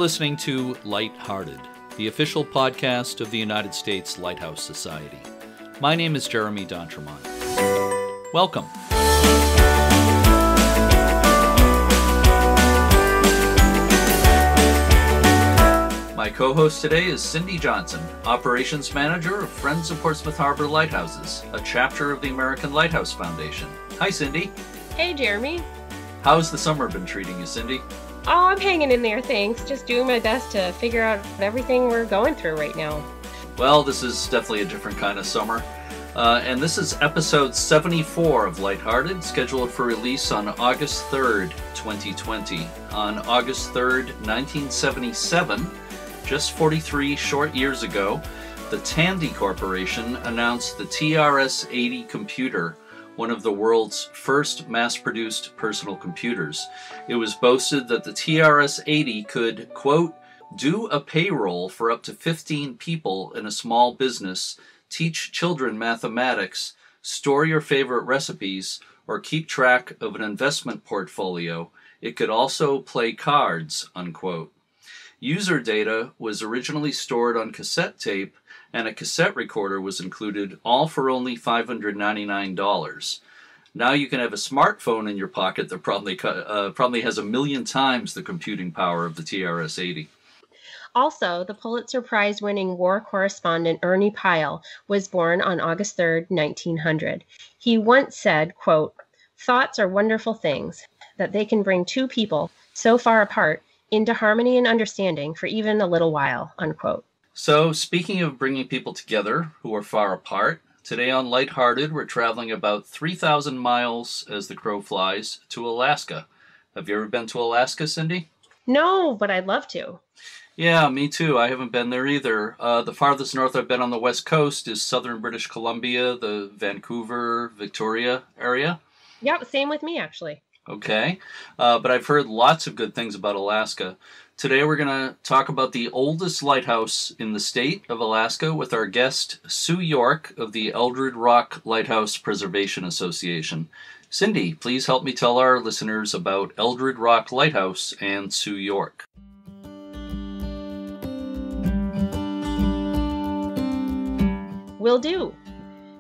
listening to Lighthearted, the official podcast of the United States Lighthouse Society. My name is Jeremy D'Entremont. Welcome. My co-host today is Cindy Johnson, Operations Manager of Friends of Portsmouth Harbor Lighthouses, a chapter of the American Lighthouse Foundation. Hi, Cindy. Hey, Jeremy. How's the summer been treating you, Cindy? Oh, I'm hanging in there, thanks. Just doing my best to figure out everything we're going through right now. Well, this is definitely a different kind of summer. And this is episode 74 of Lighthearted, scheduled for release on August 3rd, 2020. On August 3rd, 1977, just 43 short years ago, the Tandy Corporation announced the TRS-80 computer, one of the world's first mass-produced personal computers. It was boasted that the TRS-80 could, quote, do a payroll for up to 15 people in a small business, teach children mathematics, store your favorite recipes, or keep track of an investment portfolio. It could also play cards, unquote. User data was originally stored on cassette tape, and a cassette recorder was included, all for only $599. Now you can have a smartphone in your pocket that probably has 1 million times the computing power of the TRS-80. Also, the Pulitzer Prize-winning war correspondent Ernie Pyle was born on August 3rd, 1900. He once said, quote, "Thoughts are wonderful things, that they can bring two people so far apart into harmony and understanding for even a little while," unquote. So, speaking of bringing people together who are far apart, today on Lighthearted, we're traveling about 3,000 miles as the crow flies to Alaska. Have you ever been to Alaska, Cindy? No, but I'd love to. Yeah, me too. I haven't been there either. The farthest north I've been on the west coast is southern British Columbia, the Vancouver, Victoria area. Yep, same with me, actually. Okay, but I've heard lots of good things about Alaska. Today we're going to talk about the oldest lighthouse in the state of Alaska with our guest, Sue York of the Eldred Rock Lighthouse Preservation Association. Cindy, please help me tell our listeners about Eldred Rock Lighthouse and Sue York. Will do.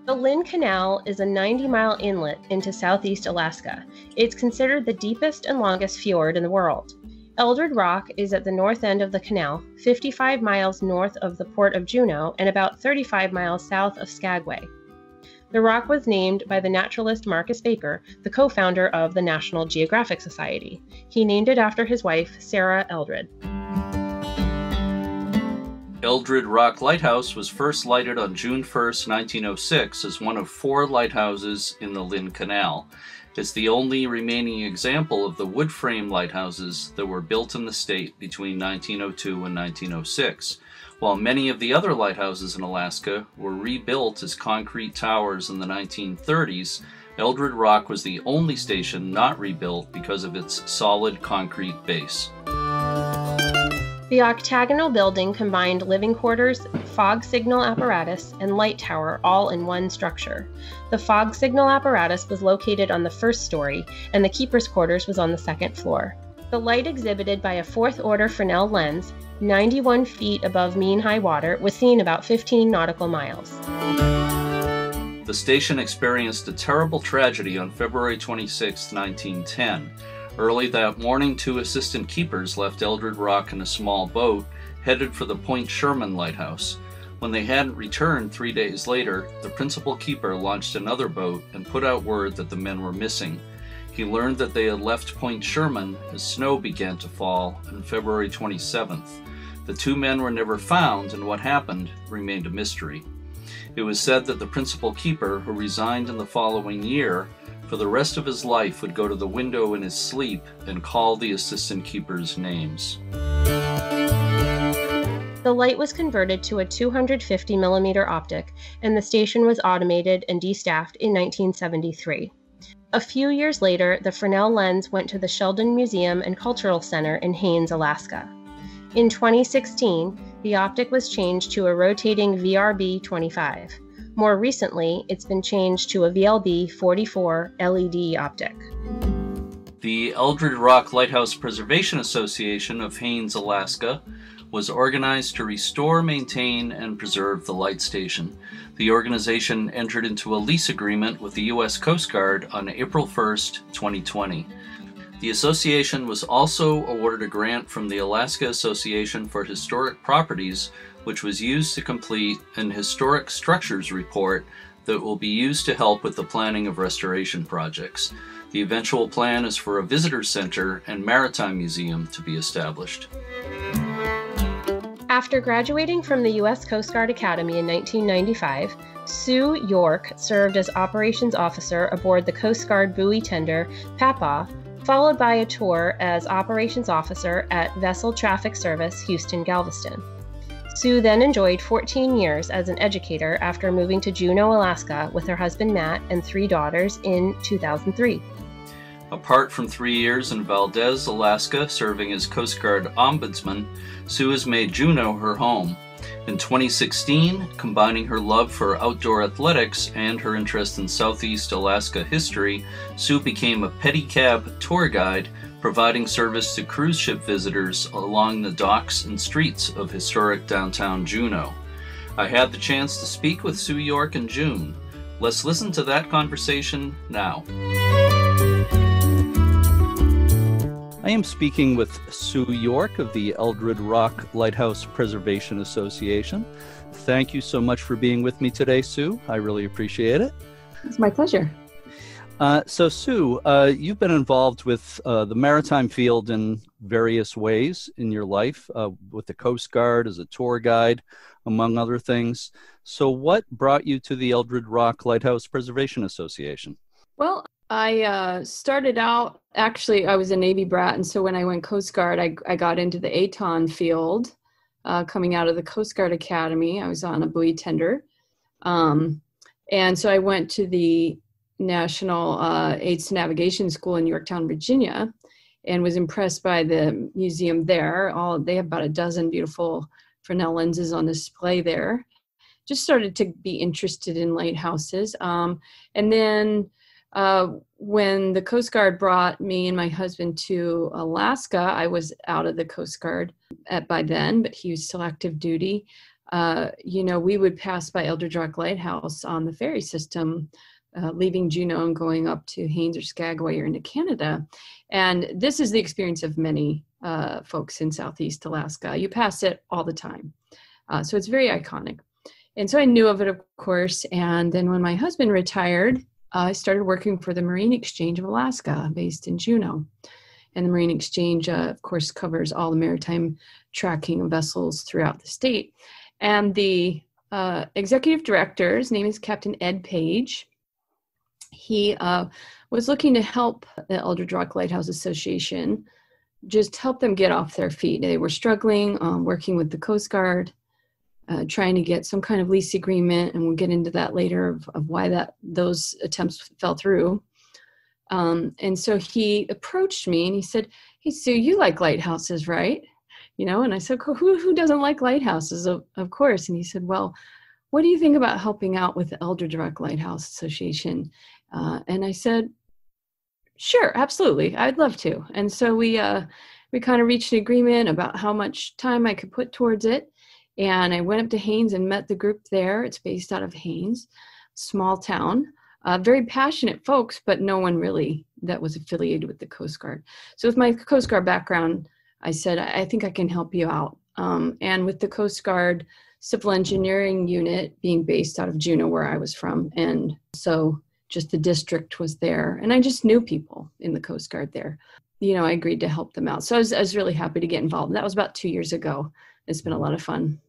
The Lynn Canal is a 90-mile inlet into southeast Alaska. It's considered the deepest and longest fjord in the world. Eldred Rock is at the north end of the canal, 55 miles north of the port of Juneau and about 35 miles south of Skagway. The rock was named by the naturalist Marcus Baker, the co-founder of the National Geographic Society. He named it after his wife, Sarah Eldred. Eldred Rock Lighthouse was first lighted on June 1st, 1906 as one of 4 lighthouses in the Lynn Canal. It's the only remaining example of the wood frame lighthouses that were built in the state between 1902 and 1906. While many of the other lighthouses in Alaska were rebuilt as concrete towers in the 1930s, Eldred Rock was the only station not rebuilt because of its solid concrete base. The octagonal building combined living quarters, fog signal apparatus, and light tower all in one structure. The fog signal apparatus was located on the first story, and the keeper's quarters was on the second floor. The light exhibited by a 4th order Fresnel lens, 91 feet above mean high water, was seen about 15 nautical miles. The station experienced a terrible tragedy on February 26, 1910. Early that morning, 2 assistant keepers left Eldred Rock in a small boat, headed for the Point Sherman Lighthouse. When they hadn't returned 3 days later, the principal keeper launched another boat and put out word that the men were missing. He learned that they had left Point Sherman as snow began to fall on February 27th. The 2 men were never found, and what happened remained a mystery. It was said that the principal keeper, who resigned in the following year, for the rest of his life would go to the window in his sleep and call the assistant keepers names. The light was converted to a 250mm optic, and the station was automated and destaffed in 1973. A few years later, the Fresnel lens went to the Sheldon Museum and Cultural Center in Haines, Alaska. In 2016, the optic was changed to a rotating VRB-25. More recently, it's been changed to a VLB-44 LED optic. The Eldred Rock Lighthouse Preservation Association of Haines, Alaska, was organized to restore, maintain, and preserve the light station. The organization entered into a lease agreement with the U.S. Coast Guard on April 1st, 2020. The association was also awarded a grant from the Alaska Association for Historic Properties, which was used to complete an historic structures report that will be used to help with the planning of restoration projects. The eventual plan is for a visitor center and maritime museum to be established. After graduating from the U.S. Coast Guard Academy in 1995, Sue York served as operations officer aboard the Coast Guard buoy tender Papa, followed by a tour as operations officer at Vessel Traffic Service Houston Galveston. Sue then enjoyed 14 years as an educator after moving to Juneau, Alaska with her husband Matt and 3 daughters in 2003. Apart from 3 years in Valdez, Alaska, serving as Coast Guard Ombudsman, Sue has made Juneau her home. In 2016, combining her love for outdoor athletics and her interest in Southeast Alaska history, Sue became a pedicab tour guide, providing service to cruise ship visitors along the docks and streets of historic downtown Juneau. I had the chance to speak with Sue York in June. Let's listen to that conversation now. I am speaking with Sue York of the Eldred Rock Lighthouse Preservation Association. Thank you so much for being with me today, Sue. I really appreciate it. It's my pleasure. So, Sue, you've been involved with the maritime field in various ways in your life, with the Coast Guard as a tour guide, among other things. So what brought you to the Eldred Rock Lighthouse Preservation Association? Well, I started out, actually, I was a Navy brat, and so when I went Coast Guard, I got into the ATON field, coming out of the Coast Guard Academy. I was on a buoy tender. And so I went to the National Aids to Navigation School in Yorktown, Virginia, and was impressed by the museum there. They have about a dozen beautiful Fresnel lenses on display there. Just started to be interested in lighthouses. And then when the Coast Guard brought me and my husband to Alaska, I was out of the Coast Guard by then, but he was still active duty. We would pass by Eldred Rock Lighthouse on the ferry system, leaving Juneau and going up to Haines or Skagway or into Canada. And this is the experience of many folks in Southeast Alaska. You pass it all the time. So it's very iconic. And so I knew of it, of course. And then when my husband retired, I started working for the Marine Exchange of Alaska, based in Juneau. And the Marine Exchange, of course, covers all the maritime tracking of vessels throughout the state. And the executive director, his name is Captain Ed Page. He was looking to help the Eldred Rock Lighthouse Association, just help them get off their feet. They were struggling, working with the Coast Guard, trying to get some kind of lease agreement, and we'll get into that later of why those attempts fell through. And so he approached me and he said, "Hey, Sue, you like lighthouses, right?" And I said, who doesn't like lighthouses? Of course. And he said, "Well, what do you think about helping out with the Eldred Rock Lighthouse Association?" And I said, "Sure, absolutely. I'd love to." And so we kind of reached an agreement about how much time I could put towards it. And I went up to Haines and met the group there. It's based out of Haines, small town, very passionate folks, but no one really that was affiliated with the Coast Guard. So with my Coast Guard background, I said, I think I can help you out. And with the Coast Guard Civil Engineering Unit being based out of Juneau, where I was from. And so just the district was there. And I just knew people in the Coast Guard there. I agreed to help them out. So I was really happy to get involved. That was about 2 years ago. It's been a lot of fun.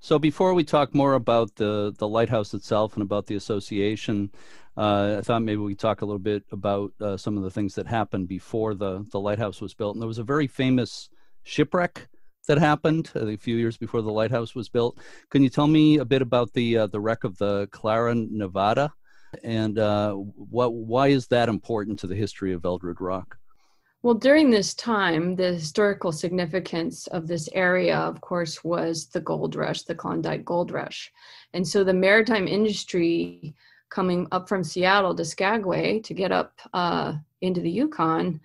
So before we talk more about the lighthouse itself and about the association, I thought maybe we talk a little bit about some of the things that happened before the lighthouse was built. And there was a very famous shipwreck that happened a few years before the lighthouse was built. Can you tell me a bit about the wreck of the Clara, Nevada, and why is that important to the history of Eldred Rock? Well, during this time, the historical significance of this area, of course, was the gold rush, the Klondike gold rush. And so the maritime industry coming up from Seattle to Skagway to get up into the Yukon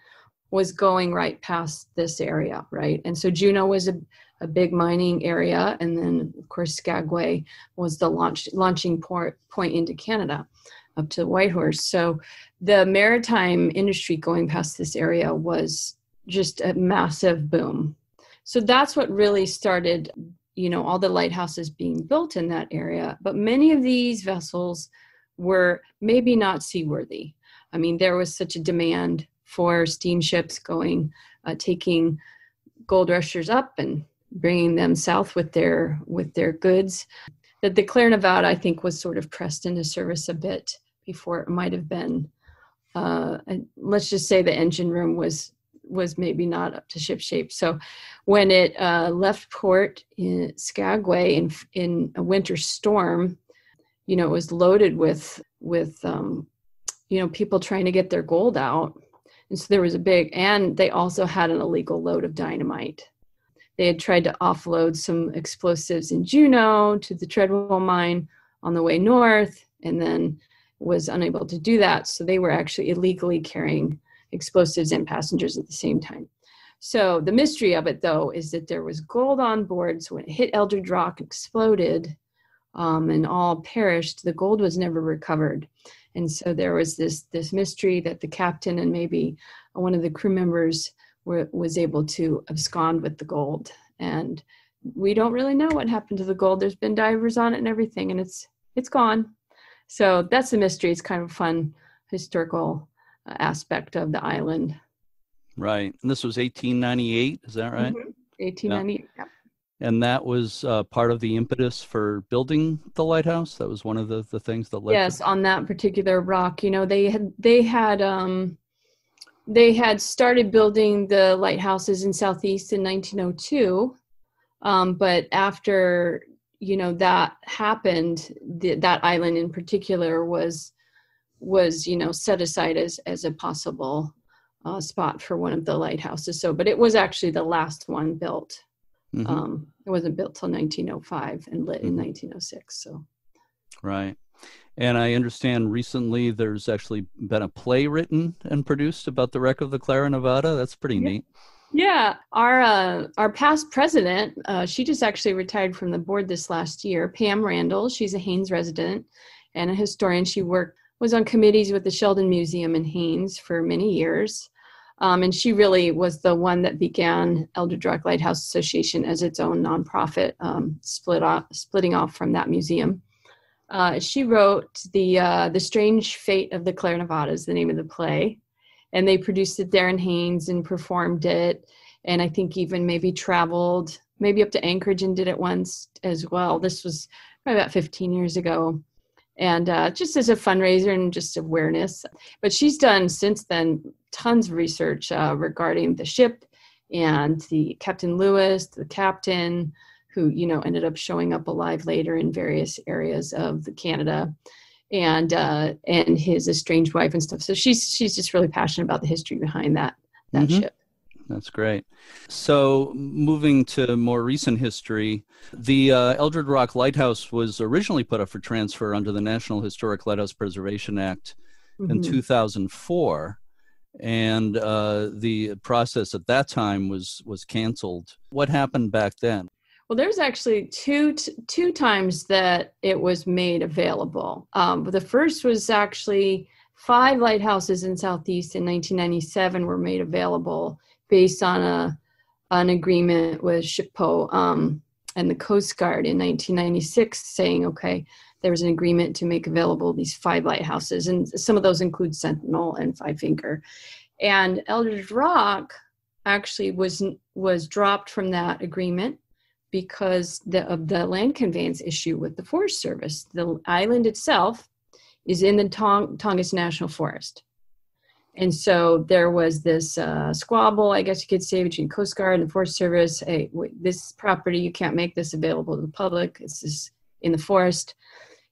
was going right past this area, right? And so Juneau was a big mining area, and then of course Skagway was the launching point into Canada up to Whitehorse. So the maritime industry going past this area was just a massive boom. So that's what really started, all the lighthouses being built in that area. But many of these vessels were maybe not seaworthy. I mean, there was such a demand for steamships going, taking gold rushers up and bringing them south with their goods, that the Clara Nevada, I think, was sort of pressed into service a bit before it might have been. Let's just say the engine room was maybe not up to ship shape. So when it left port in Skagway in a winter storm, it was loaded with people trying to get their gold out. And so there was and they also had an illegal load of dynamite. They had tried to offload some explosives in Juneau to the Treadwell mine on the way north, and then was unable to do that. So they were actually illegally carrying explosives and passengers at the same time. So the mystery of it, though, is that there was gold on board. So when it hit Eldred Rock, exploded, and all perished, the gold was never recovered. And so there was this mystery that the captain and maybe one of the crew members was able to abscond with the gold. And we don't really know what happened to the gold. There's been divers on it and everything, and it's gone. So that's the mystery. It's kind of a fun historical aspect of the island. Right. And this was 1898, is that right? Mm-hmm. 1898, yeah. And that was part of the impetus for building the lighthouse? That was one of the things that led Yes, on that particular rock. They had started building the lighthouses in Southeast in 1902. But after, that happened, that island in particular was set aside as a possible spot for one of the lighthouses. So, but it was actually the last one built. Mm-hmm. It wasn't built till 1905 and lit in 1906. So, right. And I understand recently there's actually been a play written and produced about the wreck of the Clara Nevada. That's pretty neat. Yeah, our past president, she just actually retired from the board this last year. Pam Randall, she's a Haines resident and a historian. She was on committees with the Sheldon Museum in Haines for many years. And she really was the one that began Eldred Rock Lighthouse Association as its own nonprofit, splitting off from that museum. She wrote the Strange Fate of the Clara Nevada is the name of the play, and they produced it there in Haines and performed it, and I think even maybe traveled maybe up to Anchorage and did it once as well. This was probably about 15 years ago. And just as a fundraiser and just awareness. But she's done since then tons of research regarding the ship and the Captain Lewis, the captain, who ended up showing up alive later in various areas of the Canada, and his estranged wife and stuff. So she's just really passionate about the history behind that ship. That's great. So moving to more recent history, the Eldred Rock Lighthouse was originally put up for transfer under the National Historic Lighthouse Preservation Act in 2004. And the process at that time was canceled. What happened back then? Well, there's actually two times that it was made available. The first was actually 5 lighthouses in Southeast in 1997 were made available based on an agreement with SHPO and the Coast Guard in 1996 saying, okay, there was an agreement to make available these 5 lighthouses. And some of those include Sentinel and Five Finger. And Eldred Rock actually was dropped from that agreement because of the land conveyance issue with the Forest Service. The island itself is in the Tongass National Forest. And so there was this squabble, I guess you could say, between Coast Guard and the Forest Service. Hey, this property, you can't make this available to the public. It's just in the forest.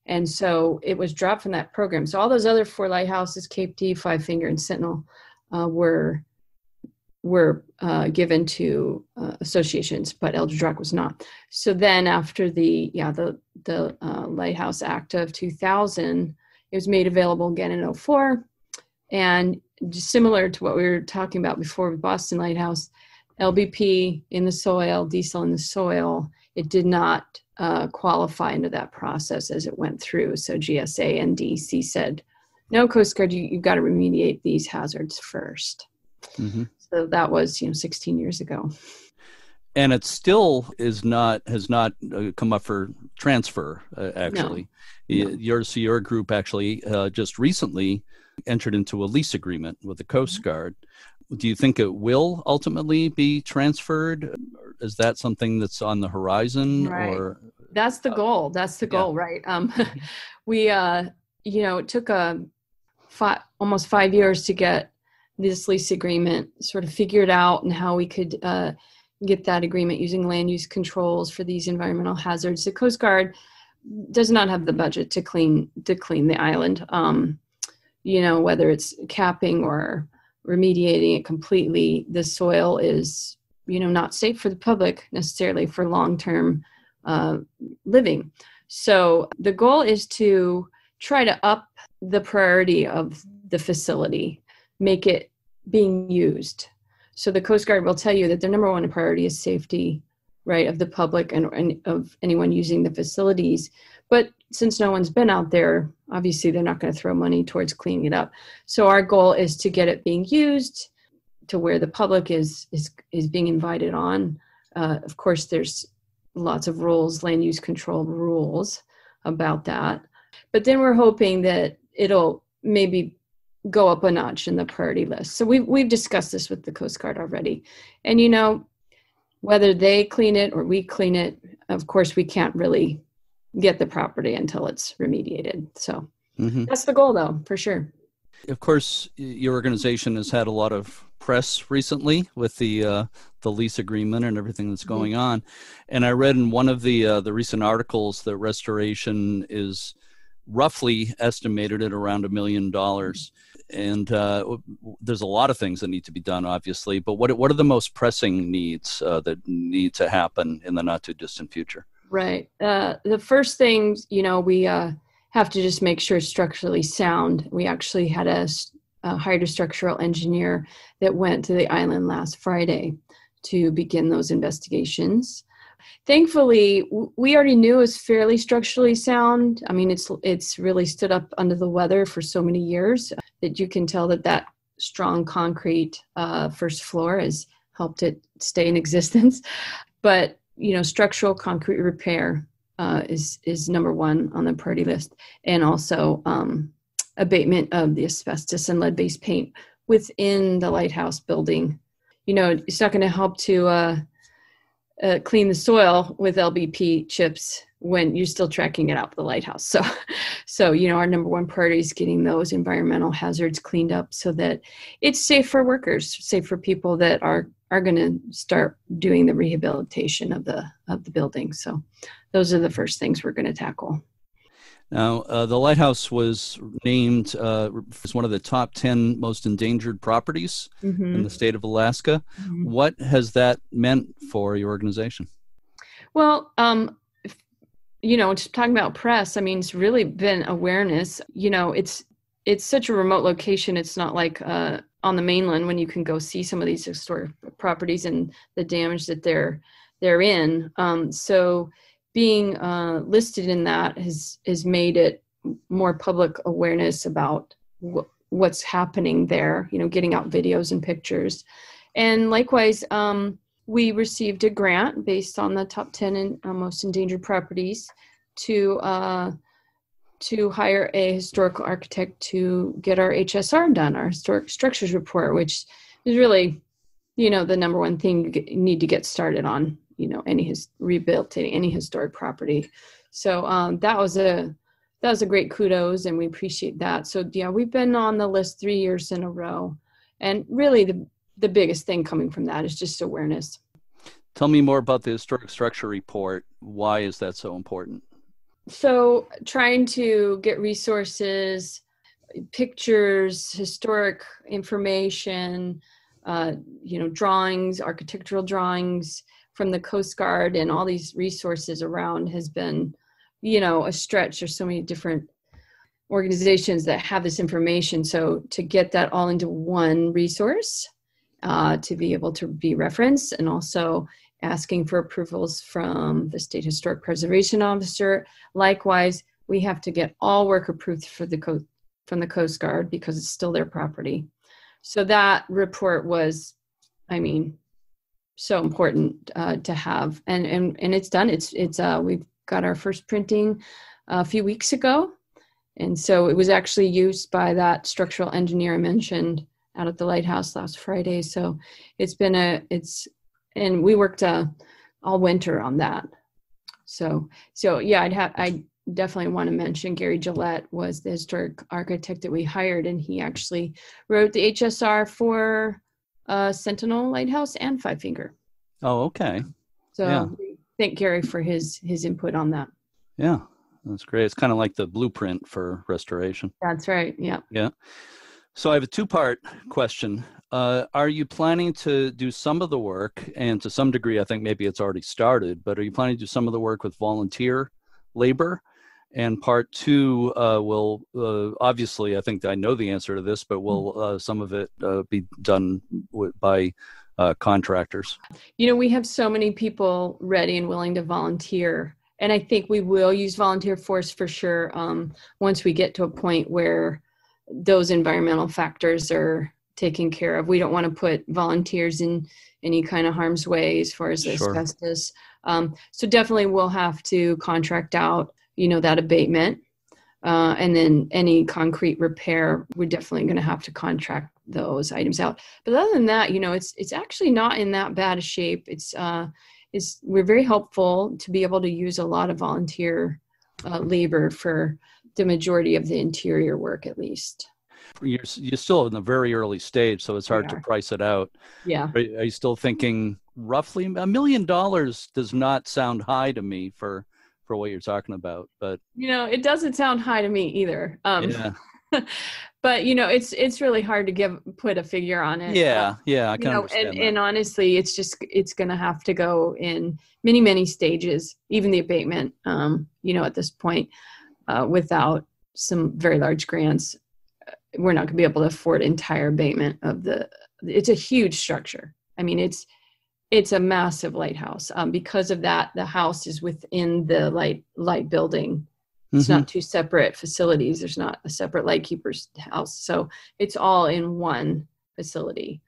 And so it was dropped from that program. So all those other 4 lighthouses, Cape D, Five Finger, and Sentinel, were given to associations, but Eldred Rock was not. So then after the Lighthouse Act of 2000, it was made available again in 2004. And just similar to what we were talking about before with Boston Lighthouse, LBP in the soil, diesel in the soil, it did not qualify into that process as it went through. So GSA and DEC said, no, Coast Guard, you've got to remediate these hazards first. Mm-hmm. So that was, 16 years ago. And it still has not come up for transfer, actually. No. Your group actually just recently entered into a lease agreement with the Coast Guard. Do you think it will ultimately be transferred? Is that something that's on the horizon? Right. Or that's the goal. That's the goal, right? We, it took almost 5 years to get this lease agreement sort of figured out, and how we could get that agreement using land use controls for these environmental hazards. The Coast Guard does not have the budget to clean the island. Whether it's capping or remediating it completely, the soil is, not safe for the public necessarily for long-term living. So the goal is to try to up the priority of the facility, make it being used. So the Coast Guard will tell you that their number one priority is safety, right, of the public and of anyone using the facilities. But since no one's been out there, obviously they're not going to throw money towards cleaning it up. So our goal is to get it being used to where the public is being invited on. Of course, there's lots of rules, land use control rules about that. But then we're hoping that it'll maybe go up a notch in the priority list. So we've discussed this with the Coast Guard already. And, whether they clean it or we clean it, of course, we can't really get the property until it's remediated. So That's the goal, though, for sure. Of course, your organization has had a lot of press recently with the lease agreement and everything that's going on. And I read in one of the recent articles that restoration is roughly estimated at around $1 million. And there's a lot of things that need to be done, obviously. But what are the most pressing needs that need to happen in the not too distant future? Right. The first thing, we have to just make sure it's structurally sound. We actually had hired a structural engineer that went to the island last Friday to begin those investigations. Thankfully, we already knew it was fairly structurally sound. I mean, it's really stood up under the weather for so many years that you can tell that strong concrete first floor has helped it stay in existence. But, structural concrete repair is number one on the priority list, and also abatement of the asbestos and lead-based paint within the lighthouse building. It's not going to help to clean the soil with LBP chips when you're still tracking it out the lighthouse. So our number one priority is getting those environmental hazards cleaned up so that it's safe for workers, safe for people that are going to start doing the rehabilitation of the building. So those are the first things we're going to tackle. Now, the lighthouse was named as one of the top 10 most endangered properties in the state of Alaska. What has that meant for your organization? Well, just talking about press, I mean, it's really been awareness. It's such a remote location. It's not like on the mainland when you can go see some of these historic properties and the damage that they're in. So being listed in that has made it more public awareness about what's happening there, getting out videos and pictures. And likewise, we received a grant based on the top 10 and most endangered properties to hire a historical architect to get our HSR done, our historic structures report, which is really, the number one thing you need to get started on, rehabilitating any historic property. So that was a great kudos, and we appreciate that. So yeah, we've been on the list 3 years in a row, and really the biggest thing coming from that is just awareness. Tell me more about the historic structure report. Why is that so important? So trying to get resources, pictures, historic information, drawings, architectural drawings from the Coast Guard, and all these resources around has been, a stretch. There's so many different organizations that have this information. So to get that all into one resource, to be able to be referenced, and also asking for approvals from the State Historic Preservation Officer. Likewise, we have to get all work approved for from the Coast Guard because it's still their property. So that report was, so important to have, and it's done. It's we've got our first printing a few weeks ago, and so it was actually used by that structural engineer I mentioned out at the Lighthouse last Friday. So and we worked all winter on that. So yeah, I definitely want to mention Gary Gillette was the historic architect that we hired, and he actually wrote the HSR for Sentinel Lighthouse and Five Finger. Oh, okay. So yeah. Thank Gary for his input on that. Yeah, that's great. It's kind of like the blueprint for restoration. That's right. Yeah. Yeah. So I have a two-part question. Are you planning to do some of the work, and to some degree, I think maybe it's already started, but are you planning to do some of the work with volunteer labor? And part two will, obviously, I think I know the answer to this, but will some of it be done by contractors? We have so many people ready and willing to volunteer. And I think we will use volunteer force for sure once we get to a point where those environmental factors are taken care of. We don't want to put volunteers in any kind of harm's way as far as the asbestos. So definitely we'll have to contract out that abatement. And then any concrete repair, we're definitely going to have to contract those items out. But other than that, it's actually not in that bad a shape. We're very helpful to be able to use a lot of volunteer labor for the majority of the interior work, at least. You're still in the very early stage, so it's hard to price it out. Yeah. Are you still thinking roughly $1 million? Does not sound high to me for what you're talking about, but it doesn't sound high to me either. Yeah. But it's really hard to put a figure on it. Yeah, I can understand that. And honestly, it's going to have to go in many, many stages, even the abatement. At this point, without some very large grants, we're not going to be able to afford entire abatement of it's a huge structure. It's a massive lighthouse. Because of that, the house is within the light building. It's not two separate facilities. There's not a separate lightkeeper's house. So it's all in one facility,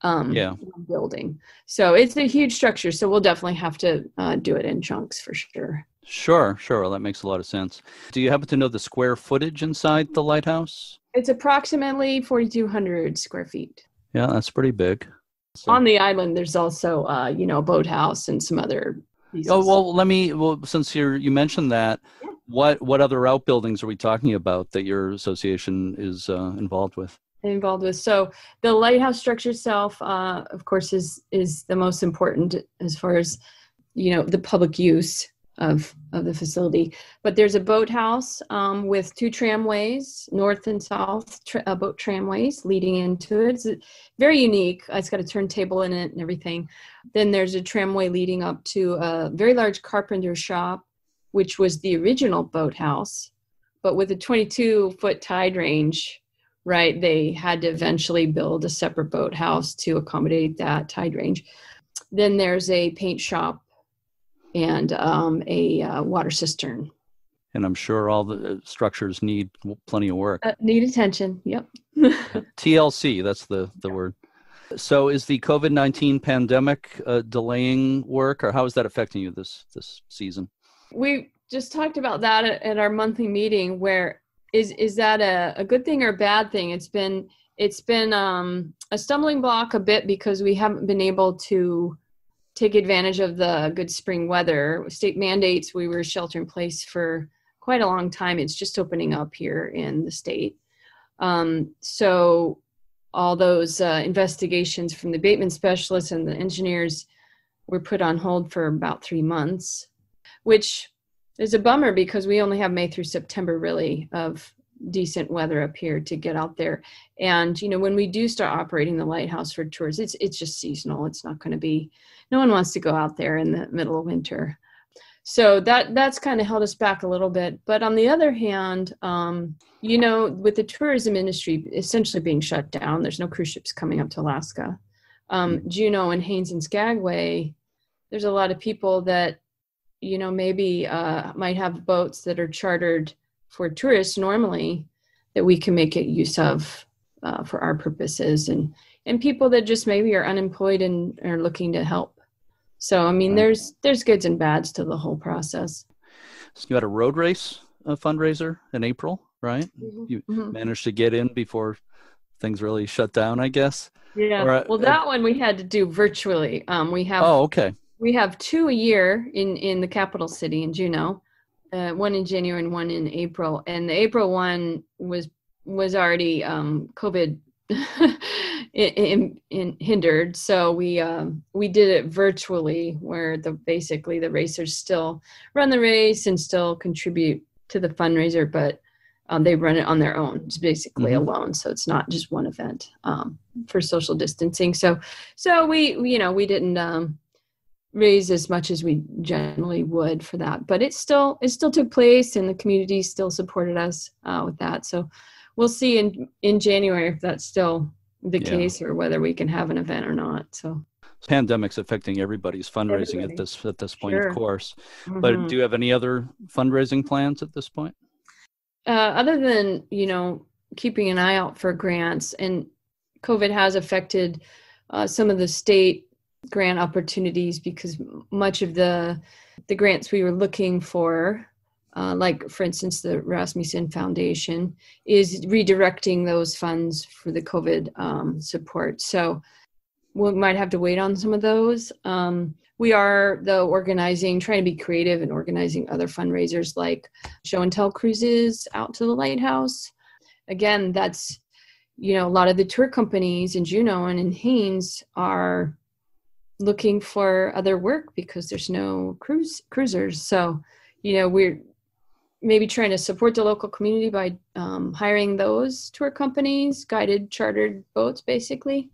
one building. So it's a huge structure. So we'll definitely have to do it in chunks for sure. Sure. Well, that makes a lot of sense. Do you happen to know the square footage inside the lighthouse? It's approximately 4,200 square feet. Yeah, that's pretty big. So. On the island, there's also, a boathouse and some other pieces. Oh, well, since you mentioned that, what other outbuildings are we talking about that your association is involved with? So the lighthouse structure itself, of course, is the most important as far as, the public use of the facility. But there's a boathouse with two tramways, north and south boat tramways leading into it. It's very unique. It's got a turntable in it and everything. Then there's a tramway leading up to a very large carpenter shop, which was the original boathouse. But with a 22-foot tide range, right, they had to eventually build a separate boathouse to accommodate that tide range. Then there's a paint shop and a water cistern. And I'm sure all the structures need plenty of work. Need attention, yep. TLC, that's the word. So is the COVID-19 pandemic delaying work, or how is that affecting you this season? We just talked about that at our monthly meeting. Where is that a good thing or a bad thing? It's been a stumbling block a bit because we haven't been able to take advantage of the good spring weather. State mandates, we were shelter in place for quite a long time. It's just opening up here in the state. So all those investigations from the abatement specialists and the engineers were put on hold for about 3 months, which is a bummer because we only have May through September really of decent weather up here to get out there. And, when we do start operating the lighthouse for tours, it's just seasonal. It's not going to be, no one wants to go out there in the middle of winter. So that's kind of held us back a little bit. But on the other hand, with the tourism industry essentially being shut down, there's no cruise ships coming up to Alaska. Juneau and Haines and Skagway, there's a lot of people that, maybe might have boats that are chartered for tourists normally that we can make it use of for our purposes, and people that just maybe are unemployed and are looking to help. So, I mean, there's goods and bads to the whole process. So you had a road race fundraiser in April, right? Mm-hmm. You managed to get in before things really shut down, I guess. Yeah. Well, that one we had to do virtually. We have. Oh, okay. We have 2 a year in the capital city in Juneau, one in January and one in April. And the April one was already COVID hindered, so we did it virtually, where basically the racers still run the race and still contribute to the fundraiser, but they run it on their own. It's basically alone, so it's not just one event for social distancing. So we didn't raise as much as we generally would for that, but it still took place, and the community still supported us with that. So we'll see in January if that's still the case, or whether we can have an event or not. So pandemic's affecting everyboing fundraising at this point, of course. But do you have any other fundraising plans at this point? Other than, keeping an eye out for grants, and COVID has affected some of the state grant opportunities, because much of the grants we were looking for, like for instance the Rasmussen Foundation, is redirecting those funds for the COVID support. So we might have to wait on some of those. We are, though, trying to be creative and organizing other fundraisers like show and tell cruises out to the Lighthouse. Again, that's, a lot of the tour companies in Juneau and in Haines are looking for other work because there's no cruisers. So, we're maybe trying to support the local community by hiring those tour companies, guided chartered boats, basically,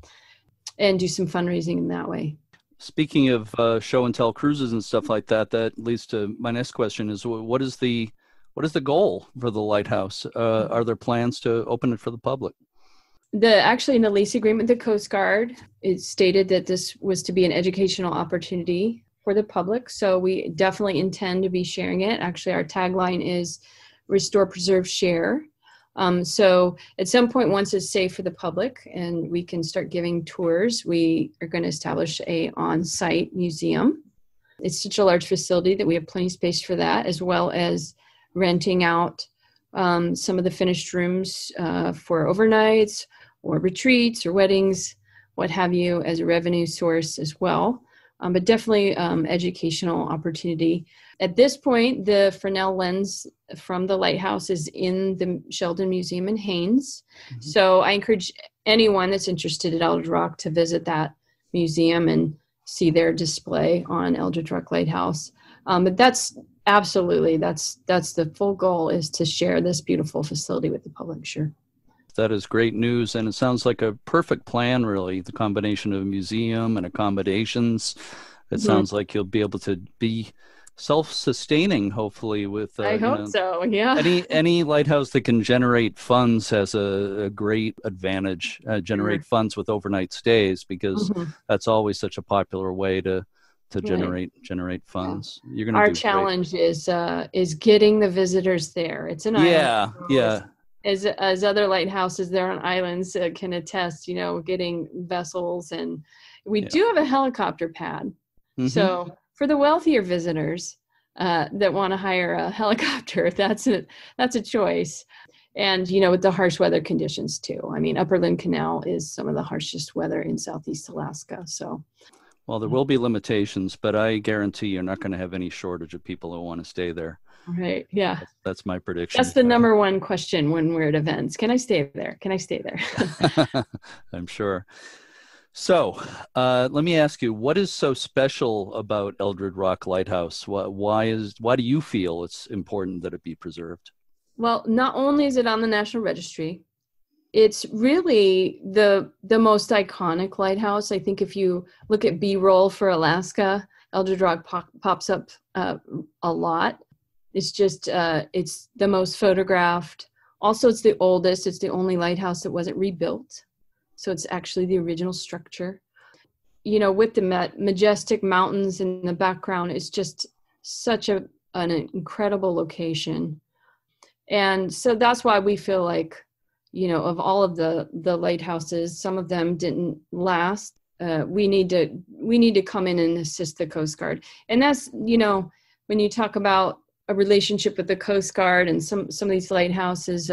and do some fundraising in that way. Speaking of show and tell cruises and stuff like that, that leads to my next question: is what is the goal for the Lighthouse? Are there plans to open it for the public? Actually, in the lease agreement, the Coast Guard, it stated that this was to be an educational opportunity for the public. So we definitely intend to be sharing it. Actually, our tagline is Restore, Preserve, Share. So at some point, once it's safe for the public and we can start giving tours, we are going to establish a on-site museum. It's such a large facility that we have plenty of space for that, as well as renting out some of the finished rooms for overnights or retreats or weddings, what have you, as a revenue source as well. But definitely educational opportunity. At this point, the Fresnel lens from the Lighthouse is in the Sheldon Museum in Haines. So I encourage anyone that's interested at Eldred Rock to visit that museum and see their display on Eldred Rock Lighthouse. But that's absolutely, that's the full goal, is to share this beautiful facility with the public, sure. That is great news, and it sounds like a perfect plan, really, the combination of a museum and accommodations. It sounds like you'll be able to be self-sustaining, hopefully, with I hope so, yeah. Any lighthouse that can generate funds has a great advantage, generate funds with overnight stays, because that's always such a popular way to generate funds. You're going to Our challenge is getting the visitors there. It's an island. Yeah. As other lighthouses there on islands can attest, getting vessels, and we do have a helicopter pad. So for the wealthier visitors that want to hire a helicopter, that's a choice. And, with the harsh weather conditions too. I mean, Upper Lynn Canal is some of the harshest weather in Southeast Alaska. So, well, there will be limitations, but I guarantee you're not going to have any shortage of people who want to stay there. Right. Yeah. That's my prediction. That's the number one question when we're at events. Can I stay there? Can I stay there? I'm sure. So let me ask you, what is so special about Eldred Rock Lighthouse? Why do you feel it's important that it be preserved? Well, not only is it on the National Registry, it's really the most iconic lighthouse. I think if you look at B-roll for Alaska, Eldred Rock pops up a lot. It's just, it's the most photographed. Also, it's the oldest. It's the only lighthouse that wasn't rebuilt. So it's actually the original structure. You know, with the majestic mountains in the background, it's just such an incredible location. And so that's why we feel like, you know, of all of the lighthouses, some of them didn't last. We need to come in and assist the Coast Guard. And that's, you know, when you talk about a relationship with the Coast Guard, and some of these lighthouses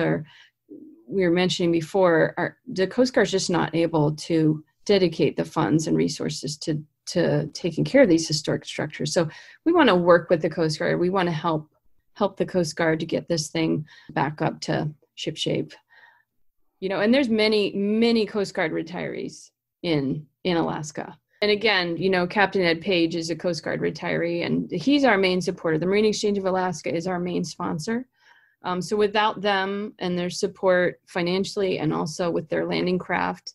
we were mentioning before, the Coast Guard's just not able to dedicate the funds and resources to taking care of these historic structures. So we want to work with the Coast Guard. We want to help the Coast Guard to get this thing back up to ship shape. You know, and there's many Coast Guard retirees in Alaska. And again, you know, Captain Ed Page is a Coast Guard retiree, and he's our main supporter. The Marine Exchange of Alaska is our main sponsor. So without them and their support financially and also with their landing craft,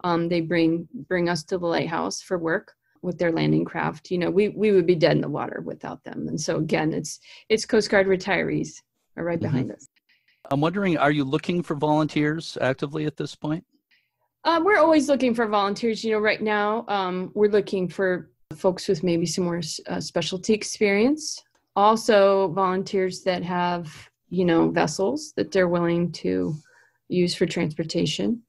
they bring us to the lighthouse for work with their landing craft. You know, we would be dead in the water without them. And so again, it's Coast Guard retirees are right behind us. I'm wondering, are you looking for volunteers actively at this point? We're always looking for volunteers. You know, right now we're looking for folks with maybe some more specialty experience. Also volunteers that have, you know, vessels that they're willing to use for transportation.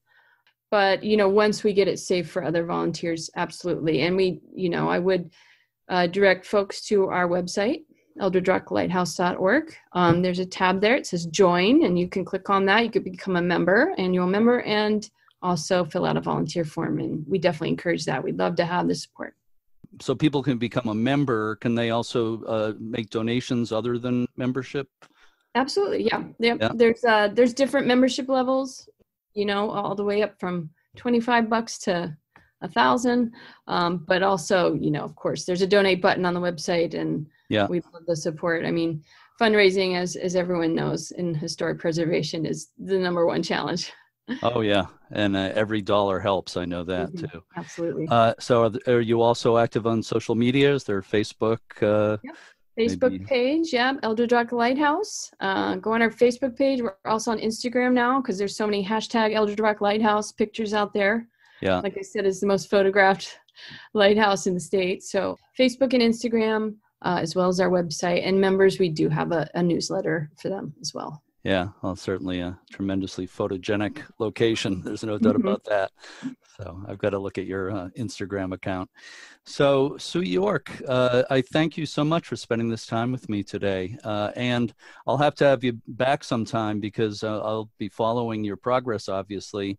But, you know, once we get it safe for other volunteers, absolutely. And we, you know, I would direct folks to our website, eldredrocklighthouse.org. There's a tab there. It says join, and you can click on that. You could become a member, annual member, and also fill out a volunteer form. And we definitely encourage that. We'd love to have the support. So people can become a member. Can they also make donations other than membership? Absolutely. Yeah. There's different membership levels, you know, all the way up from $25 to $1,000. But also, you know, of course, there's a donate button on the website, and we love the support. I mean, fundraising, as everyone knows, in historic preservation is the number one challenge. Oh, yeah. And every dollar helps. I know that too. Absolutely. So are you also active on social media? Is there Facebook? Facebook page, Eldred Rock Lighthouse. Go on our Facebook page. We're also on Instagram now because there's so many hashtag Eldred Rock Lighthouse pictures out there. Yeah. Like I said, it's the most photographed lighthouse in the state. So Facebook and Instagram, as well as our website. And members, we do have a newsletter for them as well. Yeah, well, certainly a tremendously photogenic location. There's no doubt about that. So I've got to look at your Instagram account. So Sue York, I thank you so much for spending this time with me today. And I'll have to have you back sometime because I'll be following your progress, obviously.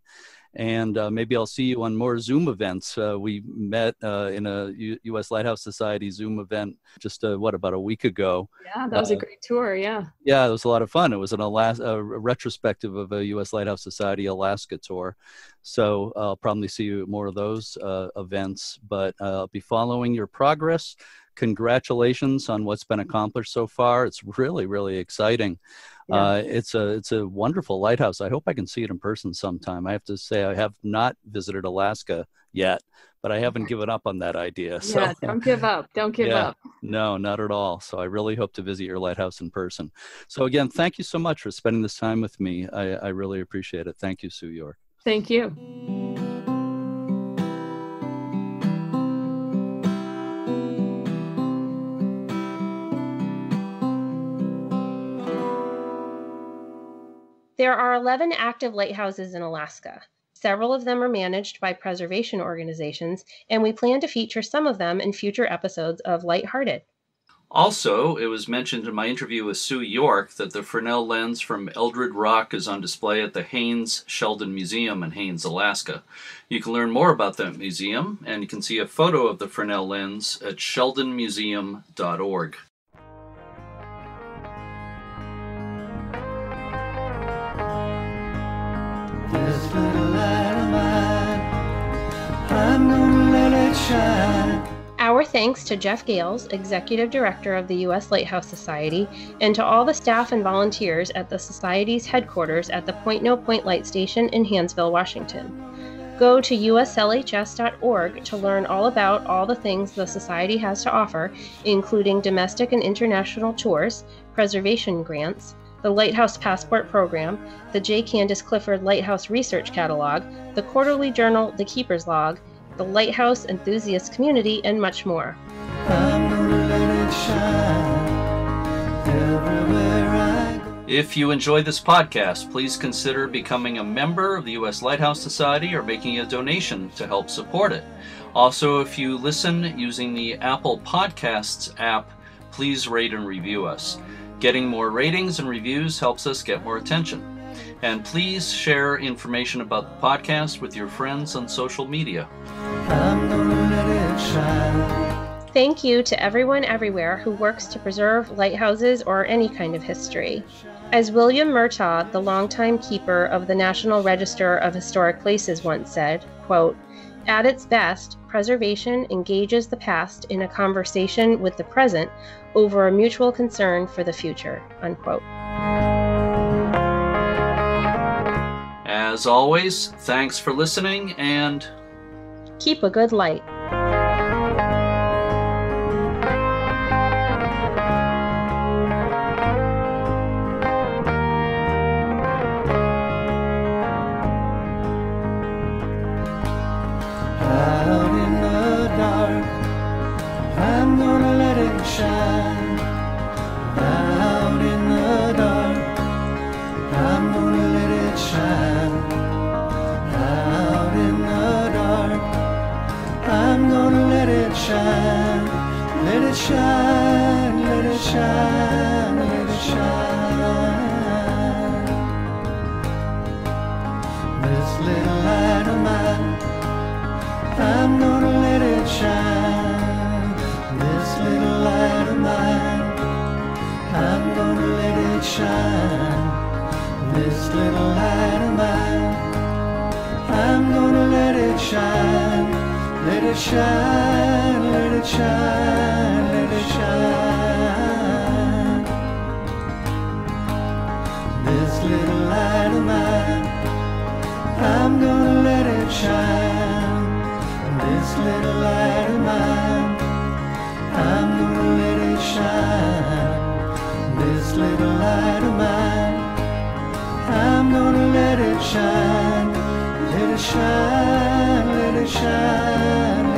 And maybe I'll see you on more Zoom events. We met in a U.S. Lighthouse Society Zoom event just, about a week ago. Yeah, that was a great tour, yeah. Yeah, it was a lot of fun. It was a retrospective of a U.S. Lighthouse Society Alaska tour. So I'll probably see you at more of those events. But I'll be following your progress. Congratulations on what's been accomplished so far. It's really, really exciting. Yeah. It's a wonderful lighthouse. I hope I can see it in person sometime. I have to say I have not visited Alaska yet, but I haven't given up on that idea. So, yeah, don't give up. Don't give up. No, not at all. So I really hope to visit your lighthouse in person. So again, thank you so much for spending this time with me. I really appreciate it. Thank you, Sue York. Thank you. There are 11 active lighthouses in Alaska. Several of them are managed by preservation organizations, and we plan to feature some of them in future episodes of Lighthearted. Also, it was mentioned in my interview with Sue York that the Fresnel lens from Eldred Rock is on display at the Haines Sheldon Museum in Haines, Alaska. You can learn more about that museum, and you can see a photo of the Fresnel lens at sheldonmuseum.org. This little light of mine, I'm gonna let it shine. Our thanks to Jeff Gales, Executive Director of the U.S. Lighthouse Society, and to all the staff and volunteers at the Society's headquarters at the Point No Point Light Station in Hansville, Washington. Go to uslhs.org to learn all about all the things the Society has to offer, including domestic and international tours, preservation grants, the Lighthouse Passport Program, the J. Candace Clifford Lighthouse Research Catalog, the quarterly journal The Keeper's Log, the Lighthouse Enthusiast Community, and much more. I'm gonna let it shine everywhere I go. If you enjoyed this podcast, please consider becoming a member of the U.S. Lighthouse Society or making a donation to help support it. Also, if you listen using the Apple Podcasts app, please rate and review us. Getting more ratings and reviews helps us get more attention. And please share information about the podcast with your friends on social media. I'm gonna let it shine. Thank you to everyone everywhere who works to preserve lighthouses or any kind of history. As William Murtaugh, the longtime keeper of the National Register of Historic Places, once said, quote, "At its best, preservation engages the past in a conversation with the present over a mutual concern for the future," unquote. As always, thanks for listening and keep a good light. Out in the dark, I'm gonna let it shine. Out in the dark, I'm gonna let it shine. Out in the dark, I'm gonna let it shine. Let it shine, let it shine, let it shine. This little light of mine, I'm gonna let it shine. This little light of mine, I'm gonna let it shine. This little light of mine, I'm gonna let it shine. Let it shine, let it shine, let it shine. This little light of mine, I'm gonna let it shine. This little light of mine, I'm gonna let it shine. This little light of mine, I'm gonna let it shine. Let it shine, let it shine.